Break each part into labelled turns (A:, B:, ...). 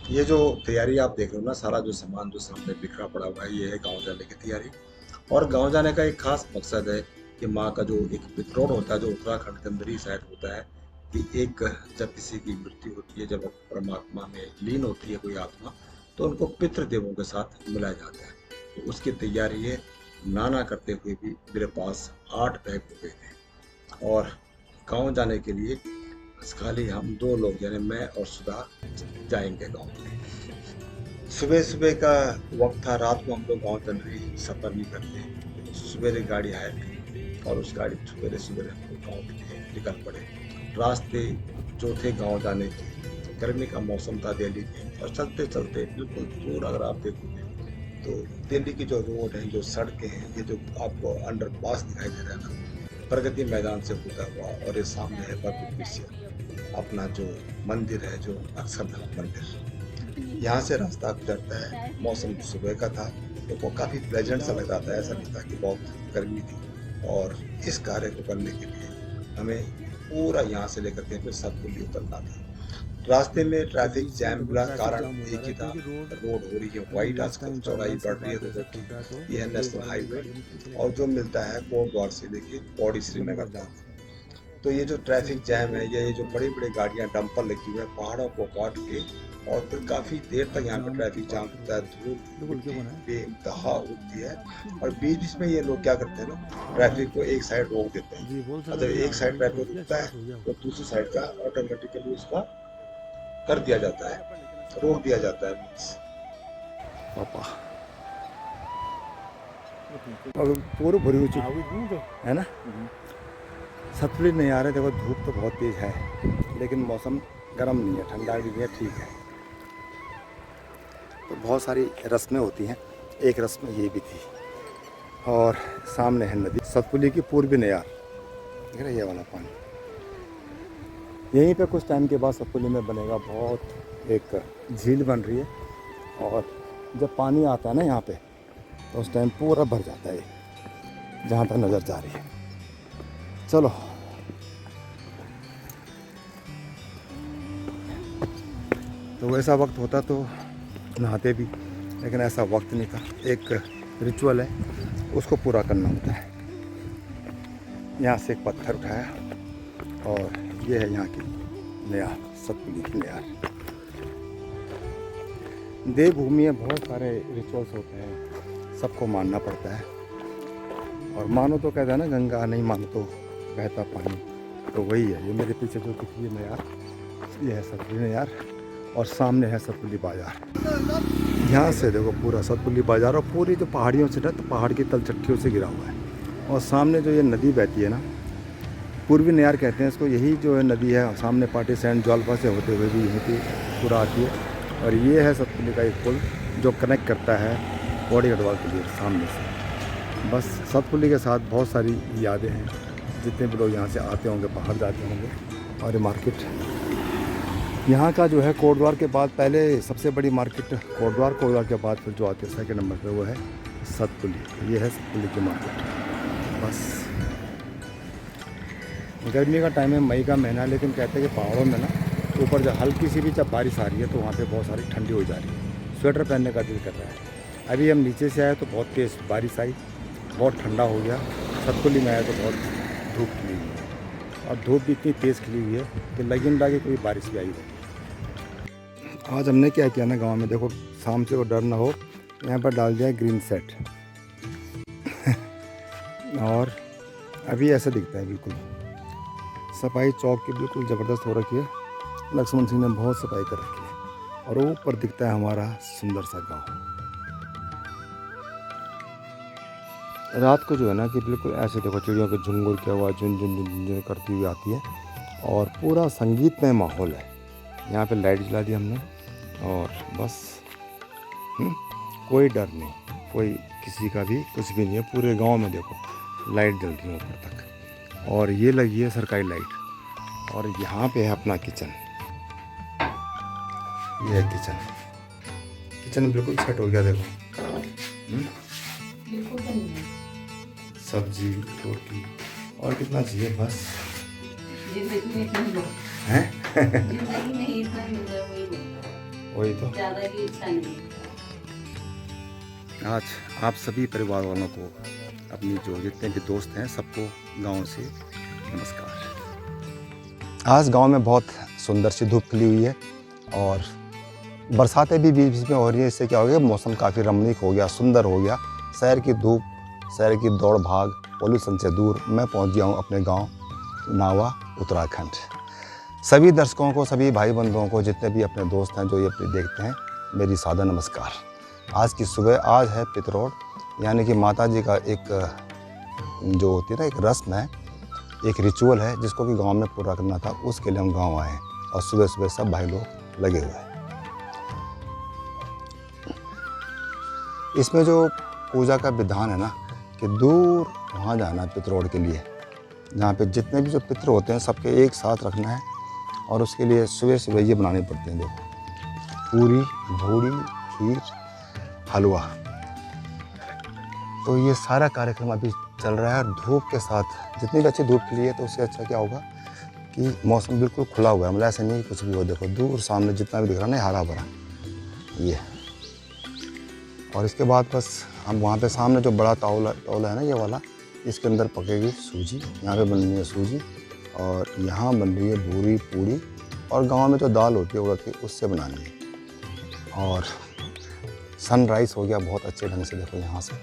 A: ये जो तैयारी आप देख रहे हो ना, सारा जो सामान जो सामने बिखरा पड़ा हुआ है, ये है गांव जाने की तैयारी। और गांव जाने का एक खास मकसद है कि माँ का जो एक विद्रोह होता है, जो उत्तराखंड के अंदर ही शायद होता है, कि एक जब किसी की मृत्यु होती है, जब परमात्मा में लीन होती है कोई आत्मा, तो उनको पितृदेवों के साथ मिलाया जाता है। तो उसकी तैयारी है। नाना करते हुए भी मेरे पास 8 बैग हो गए थे। और गाँव जाने के लिए खाली हम 2 लोग यानी मैं और सुधा जाएंगे गाँव में। सुबह सुबह का वक्त था। रात को हम लोग गाँव जनरली सफर नहीं करते, तो सवेरे गाड़ी हायर की और उस गाड़ी सवेरे सवेरे हम लोग गाँव के लिए निकल पड़े। रास्ते जो थे गाँव जाने के, गर्मी का मौसम था दिल्ली में, और चलते चलते बिल्कुल दूर अगर आप देखोगे तो दिल्ली की जो रोड है, जो सड़कें हैं, ये जो आपको अंडर पास दिखाई दे रहा है ना, प्रगति मैदान से होता हुआ, और ये सामने है भव्य दृश्य, अपना जो मंदिर है, जो अक्षरधाम मंदिर, यहाँ से रास्ता गुजरता है। मौसम सुबह का था, तो वो काफ़ी प्लेजेंट सा लग रहा था। ऐसा नहीं था कि बहुत गर्मी थी। और इस कार्य को करने के लिए हमें पूरा यहाँ से लेकर के फिर सतपुली उतरना था। रास्ते में
B: तो
A: ट्रैफिक
B: बीच में
A: जैम
B: थोड़ा
A: मिला,
B: ट्रैफिक
A: कारण
B: जाम हो जा
A: एक
B: रहा
A: ही
B: है
A: था।
B: क्योंकि रोड
A: रोड हो रही है
B: अभी
A: वाइड,
B: लास्ट
A: आजकल
B: टाइम
A: चौड़ाई
B: बारिश
A: बढ़ रही है
B: बरसात ऐसा
A: रोडों
B: खुल रहा है
A: की। यह है
B: तो एक
A: नेशनल
B: बार में
A: हाईवे,
B: गाड़ियों में चले
A: और जो
B: जाते हैं
A: मिलता है कोटद्वार से लेके पौड़ी श्रीनगर
B: जबरदस्त जाम।
A: तक। तो ये जो
B: ऐसे
A: ट्रैफिक
B: रुकते
A: जैम
B: रुकते
A: है, ये जो बड़ी बड़ी गाड़ियां डंपर लगी हुई है पहाड़ों को काट के, और फिर काफी देर तक यहाँ पे
B: जाम की
A: ट्रैफिक जाम
B: बात
A: होता है।
B: करो
A: धूल
B: बिल्कुल क्यों
A: मिट्टी
B: बना है।
A: बेइंतहा उड़ती है। और बीच बीच में ये लोग क्या करते हैं ना, ट्रैफिक को एक साइड रोक देते हैं।
B: जी बोल
A: और
B: सकते
A: जब
B: थे
A: एक
B: आगे
A: साइड
B: भी
A: ट्रैफिक
B: रुक गया
A: रुकता है,
B: स्टार्ट हो गया।
A: तो दूसरी साइड का ऑटोमेटिकली उसका कर दिया जाता है, रोक दिया जाता है। पापा
B: और पूरी भरी हुई चुकी है ना। सतलुज नहीं आ रहे, देखो धूप तो बहुत तेज़ है लेकिन मौसम गर्म नहीं है, ठंडा भी नहीं है, ठीक है। तो बहुत सारी रस्में होती हैं, एक रस्म ये भी थी। और सामने है नदी सतपुली की पूर्वी नयार, देख रहे ये वाला पानी। यहीं पे कुछ टाइम के बाद सतपुली में बनेगा बहुत एक झील बन रही है। और जब पानी आता है ना यहाँ पे, तो उस टाइम पूरा भर जाता है जहाँ तक नज़र जा रही है। चलो तो वैसा वक्त होता तो नहाते भी, लेकिन ऐसा वक्त नहीं था। एक रिचुअल है, उसको पूरा करना होता है। यहाँ से एक पत्थर उठाया और ये है यहाँ की नयार, सतपुली की नयार। देवभूमि में बहुत सारे रिचुअल्स होते हैं, सबको मानना पड़ता है। और मानो तो कहता है ना, गंगा नहीं मानो तो बहता पानी, तो वही है। ये मेरे पीछे जो दिखी है नयार, ये है सतपुली नयार। और सामने है सतपुली बाज़ार। यहाँ से देखो पूरा सतपुली बाज़ार, और पूरी जो पहाड़ियों से ना, तो पहाड़ की तलछटियों से घिरा हुआ है। और सामने जो ये नदी बहती है ना, पूर्वी नयार कहते हैं इसको, यही जो है नदी है सामने पाटी सैंड ज्वालपा से होते हुए भी यहीं पे पूरा आती है। और ये है सतपुली का एक पुल जो कनेक्ट करता है पौड़ी गढ़वाल के लिए सामने से। बस सतपुली के साथ बहुत सारी यादें हैं, जितने भी लोग यहाँ से आते होंगे, बाहर जाते होंगे। और ये मार्केट यहाँ का जो है कोटद्वार के बाद, पहले सबसे बड़ी मार्केट कोटद्वार, कोटद्वार के बाद फिर जो आती है सेकंड नंबर पे, वो है सतपुली। ये है सतपुली की मार्केट। बस गर्मी का टाइम है, मई का महीना, लेकिन कहते हैं कि पहाड़ों में ना ऊपर जब हल्की सी भी जब बारिश आ रही है तो वहाँ पे बहुत सारी ठंडी हो जा रही है, स्वेटर पहनने का दिल कर रहा है। अभी हम नीचे से आए तो बहुत तेज़ बारिश आई, बहुत ठंडा हो गया। सतपुली में आया तो बहुत धूप खिली हुई है, और धूप भी इतनी तेज़ खिली हुई है कि लगी नहीं रहा कि कोई बारिश भी आई है। आज हमने क्या किया ना गांव में, देखो शाम से वो डर ना हो, यहाँ पर डाल दिया ग्रीन सेट। और अभी ऐसा दिखता है बिल्कुल, सफाई चौक की बिल्कुल ज़बरदस्त हो रखी है। लक्ष्मण सिंह ने बहुत सफाई कर रखी है। और ऊपर दिखता है हमारा सुंदर सा गांव। रात को जो है ना कि बिल्कुल ऐसे देखो चिड़ियों के झुंगुर की आवाज़ झुन झुन झुन झुन करती हुई आती है, और पूरा संगीतमय माहौल है। यहाँ पे लाइट जला दी हमने, और बस कोई डर नहीं, कोई किसी का भी कुछ भी नहीं है। पूरे गांव में देखो लाइट जल रही है ऊपर तक, और ये लगी है सरकारी लाइट। और यहाँ पे है अपना किचन, ये है किचन। किचन बिल्कुल सेट हो गया देखो। सब्जी रोटी और कितना चाहिए बस
C: जिंदगी में इतना लो,
B: है।
C: जिंदगी में इतना मिल जाए वही लो।
B: वही तो
C: ज़्यादा की इच्छा नहीं है।
B: आज आप सभी परिवार वालों को, अपनी जो जितने भी दोस्त हैं, सबको गांव से नमस्कार। आज गांव में बहुत सुंदर सी धूप खिली हुई है और बरसातें भी बीच बीच में हो रही है। इससे क्या हो गया, मौसम काफ़ी रमणीक हो गया, सुंदर हो गया। शहर की धूप, शहर की दौड़ भाग, पॉल्यूशन से दूर मैं पहुंच गया हूं अपने गांव नावा, उत्तराखंड। सभी दर्शकों को, सभी भाई बंधुओं को, जितने भी अपने दोस्त हैं जो ये देखते हैं, मेरी सादर नमस्कार। आज की सुबह, आज है पितरोड़, यानी कि माता जी का एक जो होती है ना, एक रस्म है, एक रिचुअल है जिसको कि गांव में पूरा करना था। उसके लिए हम गांव आए हैं और सुबह सुबह सब भाई लोग लगे हुए हैं। इसमें जो पूजा का विधान है ना, कि दूर वहाँ जाना है पितरोड़ के लिए, जहाँ पे जितने भी जो पितर होते हैं सबके एक साथ रखना है। और उसके लिए सुबह सुबह ये बनानी पड़ती हैं, देखो, पूरी, भूड़ी, खीर, हलवा। तो ये सारा कार्यक्रम अभी चल रहा है और धूप के साथ, जितनी भी अच्छी धूप खिली है तो उससे अच्छा क्या होगा कि मौसम बिल्कुल खुला हुआ है, मतलब ऐसा नहीं कुछ भी हो। देखो दूर सामने जितना भी दिख रहा है ना, हरा भरा ये। और इसके बाद बस हम वहाँ पे सामने जो बड़ा तौला है ना, ये वाला, इसके अंदर पकेगी सूजी। यहाँ पे बन रही है सूजी और यहाँ बन रही है भूरी, पूड़ी, और गांव में जो दाल होती है उड़द की, उससे बनानी है। और सनराइज़ हो गया बहुत अच्छे ढंग से, देखो यहाँ से।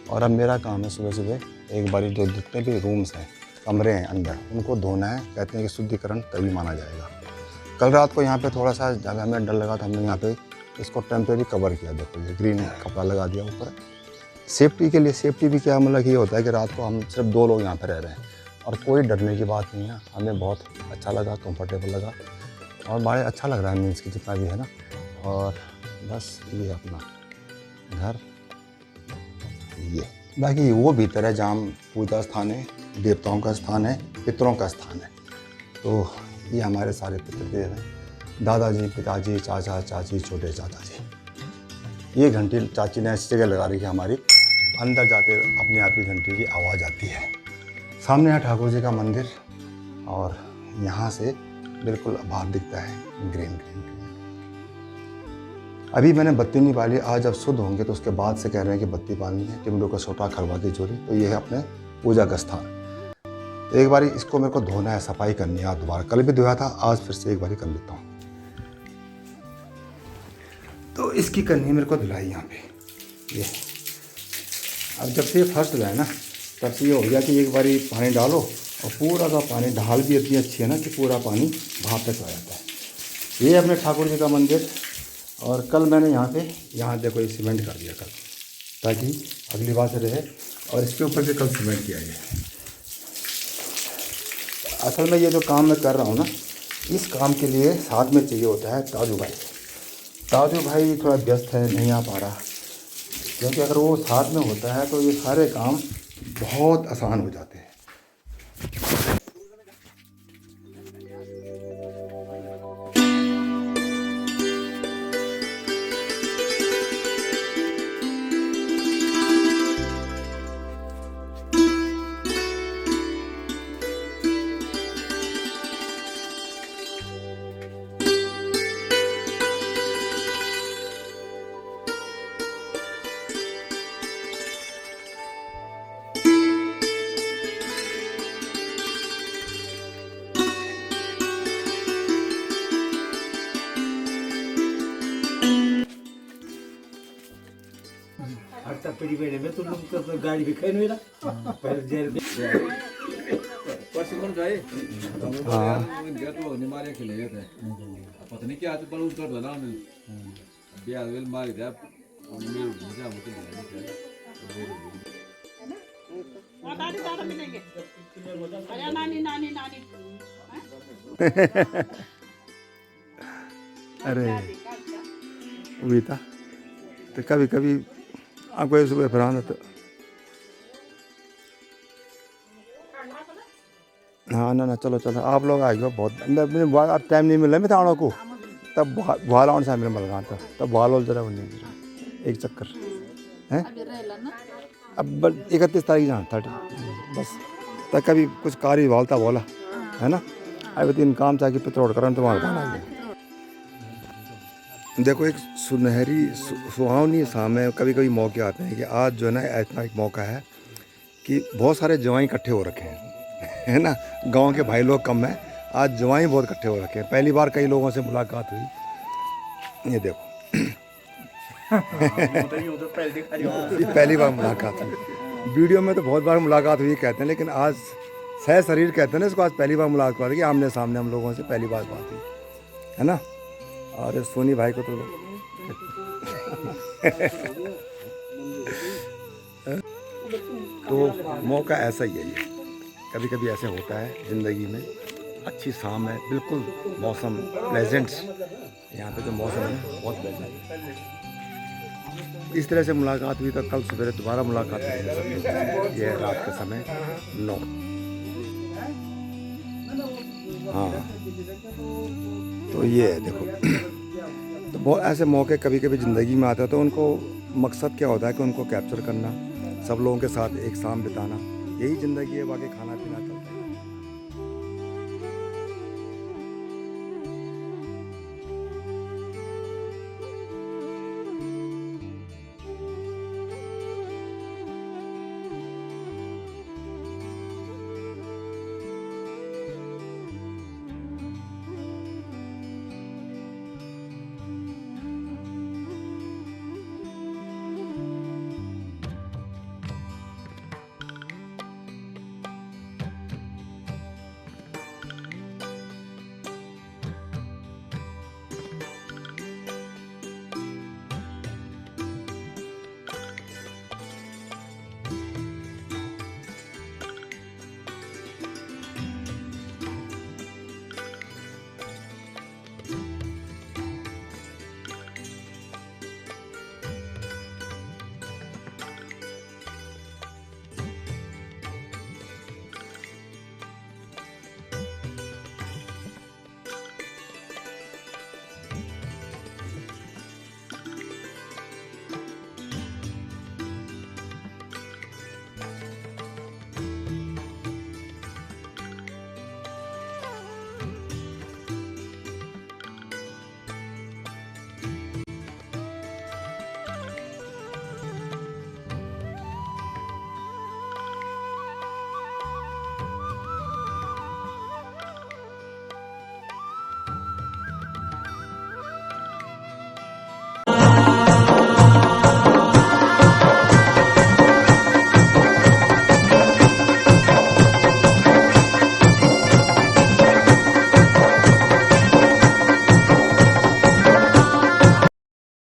B: और अब मेरा काम है सुबह सुबह एक बारी जो जितने भी रूम्स हैं, कमरे हैं अंदर, उनको धोना है। कहते हैं कि शुद्धिकरण तभी माना जाएगा। कल रात को यहाँ पे थोड़ा सा जब हमें डर लगा तो हमने यहाँ पे इसको टेम्परेरी कवर किया। देखो ये ग्रीन कपड़ा लगा दिया ऊपर, सेफ्टी के लिए। सेफ्टी भी क्या, मतलब ये होता है कि रात को हम सिर्फ 2 लोग यहाँ पर रह रहे हैं और कोई डरने की बात नहीं है। हमें बहुत अच्छा लगा, कंफर्टेबल लगा और बड़ा अच्छा लग रहा है, मीन्स की जितना भी है ना। और बस ये अपना घर, ये बाकी वो भीतर है जहाँ पूजा स्थान है, देवताओं का स्थान है, पितरों का स्थान है। तो ये हमारे सारे पितृदेव हैं, दादाजी, पिताजी, चाचा, चाची, छोटे चाचा जी। ये घंटी चाची ने ऐसी जगह लगा रही है हमारी, अंदर जाते अपने आप ही घंटी की आवाज़ आती है। सामने है ठाकुर जी का मंदिर और यहाँ से बिल्कुल बाहर दिखता है ग्रीन ग्रीन। अभी मैंने बत्ती नहीं बाली, आज जब शुद्ध होंगे तो उसके बाद से कह रहे हैं कि बत्ती बालनी है। टिमडो का छोटा खरवा की चोरी। तो ये है अपने पूजा का स्थान। तो एक बारी इसको मेरे को धोना है, सफाई करनी है। दोबारा कल भी धोया था, आज फिर से एक बारी कर लेता हूँ। तो इसकी करनी है मेरे को धुलाई यहाँ पे। ये अब जब से ये फर्स्ट धुलाए ना, तब से ये हो गया कि एक बारी पानी डालो और पूरा का पानी, ढाल भी इतनी अच्छी है ना कि पूरा पानी वहाँ तक आ जाता है। ये अपने ठाकुर जी का मंदिर। और कल मैंने यहाँ देखो ये सीमेंट कर दिया कल, ताकि अगली बार से रहे। और इसके ऊपर भी कल सीमेंट किया गया। असल में ये जो काम मैं कर रहा हूँ ना, इस काम के लिए साथ में चाहिए होता है ताजू भाई। ताजू भाई थोड़ा व्यस्त है, नहीं आ पा रहा, क्योंकि अगर वो साथ में होता है तो ये सारे काम बहुत आसान हो जाते हैं।
D: आता पिढी बेडे में तो लोग तो गाड़ी भी खाई नहीं रहा पर जेल में परसों मन गए
B: हाँ
E: गया तो निमारे के लिए थे पता नहीं क्या तो पर उतर दो ना मैं ब्याह वेल मार गया मेरे मुझे मुझे
C: दादी दादा मिलेंगे। अरे नानी नानी नानी।
B: अरे वही था। तो कभी कभी आपको ये सुबह फराना तो हाँ ना चलो चलो आप लोग आ गए बहुत अंदर में अब टाइम नहीं मिल रहा मैं थानों को तब बुआ लाउन से मिल गया था तब बुआ लो जरा बन एक चक्कर हैं अब 31 तारीख जहाँ 30 बस तक कभी कुछ कार्य वालता बोला है ना। अभी 3 काम चाहे पित्रोड़ करन तो वहाँ आ गया देखो एक सुनहरी सुहावनी शाम है। कभी कभी मौके आते हैं कि आज जो है ना ऐसा एक मौका है कि बहुत सारे जवाई इकट्ठे हो रखे हैं, है ना। गांव के भाई लोग कम हैं, आज जवाई बहुत इकट्ठे हो रखे हैं। पहली बार कई लोगों से मुलाकात हुई, ये देखो ये पहली बार मुलाकात हुई। वीडियो में तो बहुत बार मुलाकात हुई कहते हैं, लेकिन आज सह शरीर कहते हैं ना इसको, आज पहली बार मुलाकात हुई, आमने सामने हम लोगों से पहली बार बात हुई, है ना। और सोनी भाई को तो मौका ऐसा ही है ये, कभी कभी ऐसे होता है ज़िंदगी में। अच्छी शाम है, बिल्कुल मौसम प्लेजेंट, यहाँ पे जो मौसम है बहुत प्लेजेंट है। इस तरह से मुलाकात हुई तो कल सवेरे दोबारा मुलाकात होगी। ये है रात के समय 9। हाँ तो ये है देखो, तो बहुत ऐसे मौके कभी कभी ज़िंदगी में आते हैं, तो उनको मकसद क्या होता है कि उनको कैप्चर करना, सब लोगों के साथ एक शाम बिताना, यही ज़िंदगी है। बाकी खाना पीना